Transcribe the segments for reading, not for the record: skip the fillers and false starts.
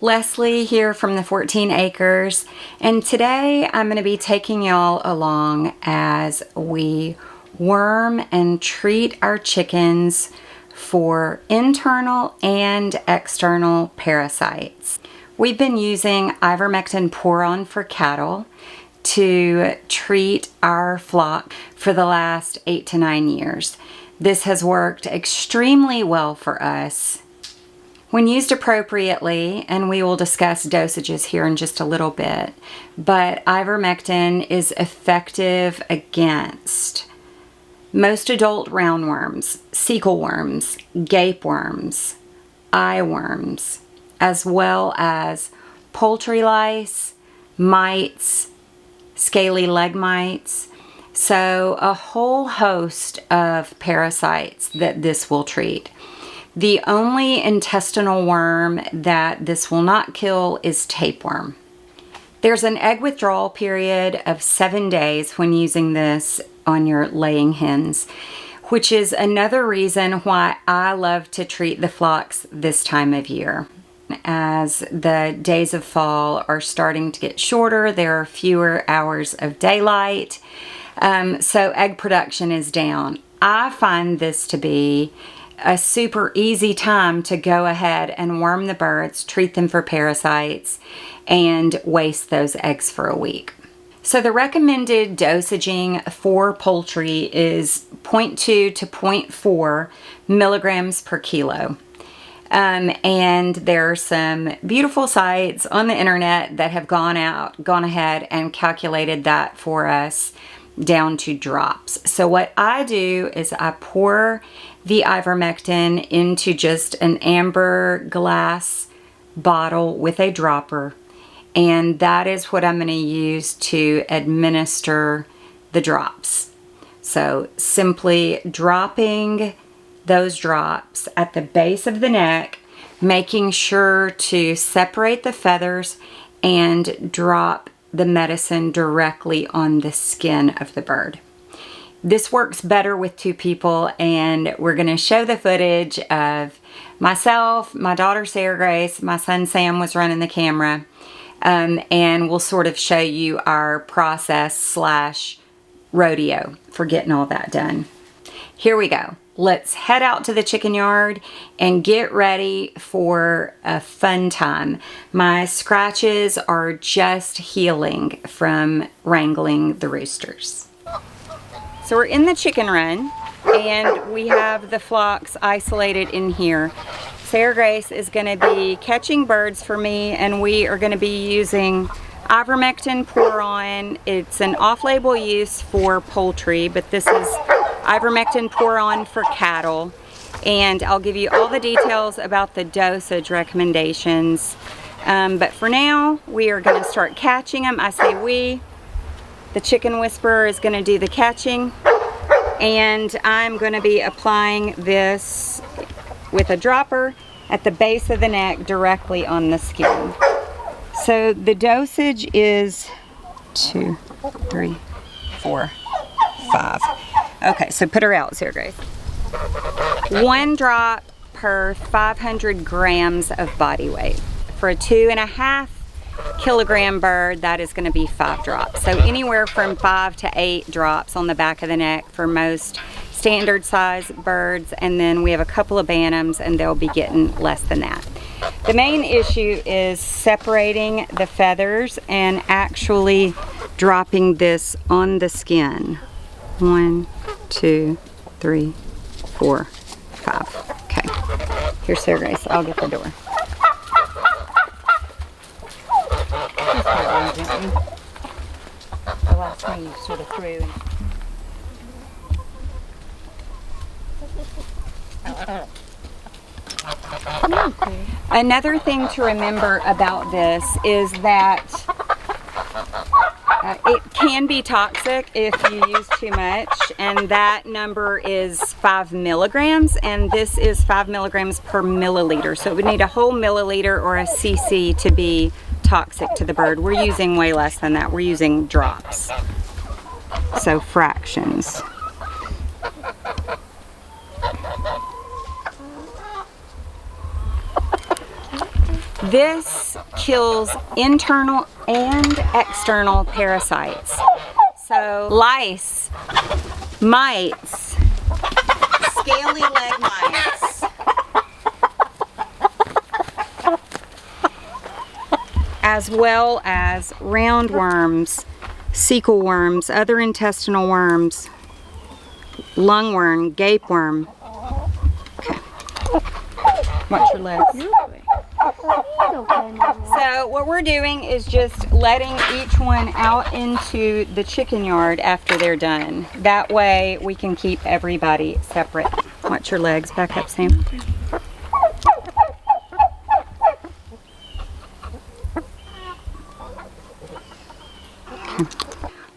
Leslie here from the 14 Acres, and today I'm going to be taking y'all along as we worm and treat our chickens for internal and external parasites. We've been using Ivermectin Poron for cattle to treat our flock for the last 8 to 9 years. This has worked extremely well for us when used appropriately, and we will discuss dosages here in just a little bit. But ivermectin is effective against most adult roundworms, cecal worms, gape worms, eye worms, as well as poultry lice, mites, scaly leg mites. So a whole host of parasites that this will treat. The only intestinal worm that this will not kill is tapeworm. There's an egg withdrawal period of 7 days when using this on your laying hens, which is another reason why I love to treat the flocks this time of year. As the days of fall are starting to get shorter, there are fewer hours of daylight, so egg production is down. I find this to be a super easy time to go ahead and worm the birds, treat them for parasites, and waste those eggs for a week. So the recommended dosaging for poultry is 0.2 to 0.4 milligrams per kilo. And there are some beautiful sites on the internet that have gone ahead and calculated that for us down to drops. So what I do is I pour the ivermectin into just an amber glass bottle with a dropper, and that is what I'm going to use to administer the drops. So simply dropping those drops at the base of the neck, making sure to separate the feathers and drop the medicine directly on the skin of the bird. This works better with 2 people, and we're going to show the footage of myself, my daughter Sarah Grace, my son Sam was running the camera, and we'll sort of show you our process / rodeo for getting all that done. Here we go. Let's head out to the chicken yard and get ready for a fun time. My scratches are just healing from wrangling the roosters. So we're in the chicken run, and we have the flocks isolated in here. Sarah Grace is going to be catching birds for me, and we are going to be using Ivermectin Poron. It's an off-label use for poultry, but this is Ivermectin Poron for cattle. And I'll give you all the details about the dosage recommendations. But for now, we are going to start catching them. I say we. The chicken whisperer is going to do the catching, and I'm going to be applying this with a dropper at the base of the neck directly on the skin. So the dosage is 2, 3, 4, 5. Okay, so put her out, Sarah Grace. 1 drop per 500 grams of body weight. For a 2.5 kilogram bird, that is going to be 5 drops. So anywhere from 5 to 8 drops on the back of the neck for most standard size birds, and then we have a couple of bantams and they'll be getting less than that. The main issue is separating the feathers and actually dropping this on the skin. 1, 2, 3, 4, 5. Okay, here's Sarah Grace. I'll get the door. The last one you sort of threw. Another thing to remember about this is that it can be toxic if you use too much, and that number is 5 milligrams, and this is 5 milligrams per milliliter. So it would need a whole milliliter or a cc to be toxic to the bird. We're using way less than that. We're using drops, so fractions. This kills internal and external parasites. So lice, mites, scaly leg mites, as well as roundworms, cecal worms, other intestinal worms, lungworm, gapeworm. Okay. Watch your legs. So what we're doing is just letting each one out into the chicken yard after they're done. That way we can keep everybody separate. Watch your legs. Back up, Sam.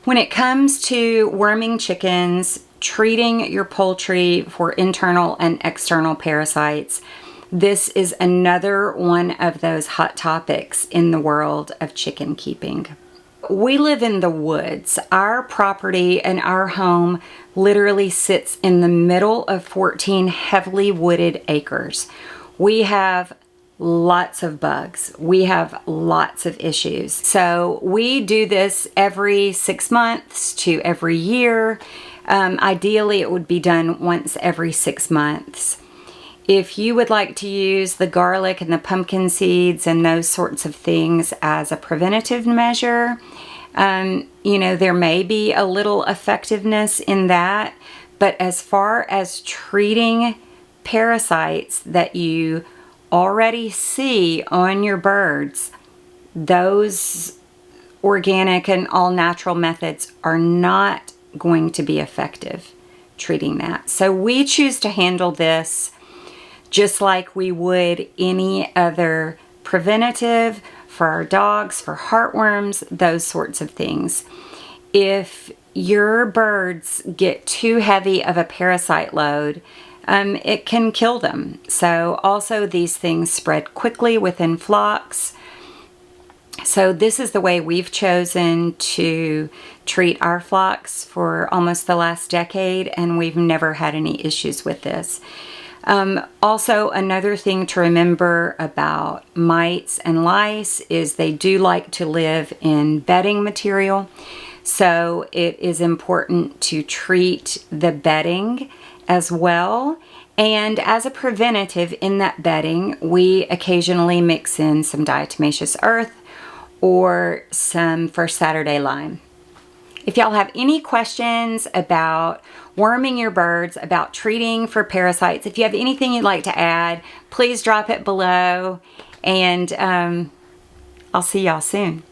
When it comes to worming chickens, treating your poultry for internal and external parasites, this is another one of those hot topics in the world of chicken keeping. We live in the woods. Our property and our home literally sits in the middle of 14 heavily wooded acres. We have lots of bugs. We have lots of issues. So we do this every 6 months to every year. Ideally, it would be done once every 6 months. If you would like to use the garlic and the pumpkin seeds and those sorts of things as a preventative measure, you know, there may be a little effectiveness in that. But as far as treating parasites that you already see on your birds, those organic and all natural methods are not going to be effective treating that. So we choose to handle this just like we would any other preventative for our dogs, for heartworms, those sorts of things. If your birds get too heavy of a parasite load, it can kill them. So also these things spread quickly within flocks. So this is the way we've chosen to treat our flocks for almost the last decade, and we've never had any issues with this. Also, another thing to remember about mites and lice is they do like to live in bedding material. So it is important to treat the bedding as well. And as a preventative in that bedding, we occasionally mix in some diatomaceous earth or some First Saturday lime. If y'all have any questions about worming your birds, about treating for parasites, if you have anything you'd like to add, please drop it below, and I'll see y'all soon.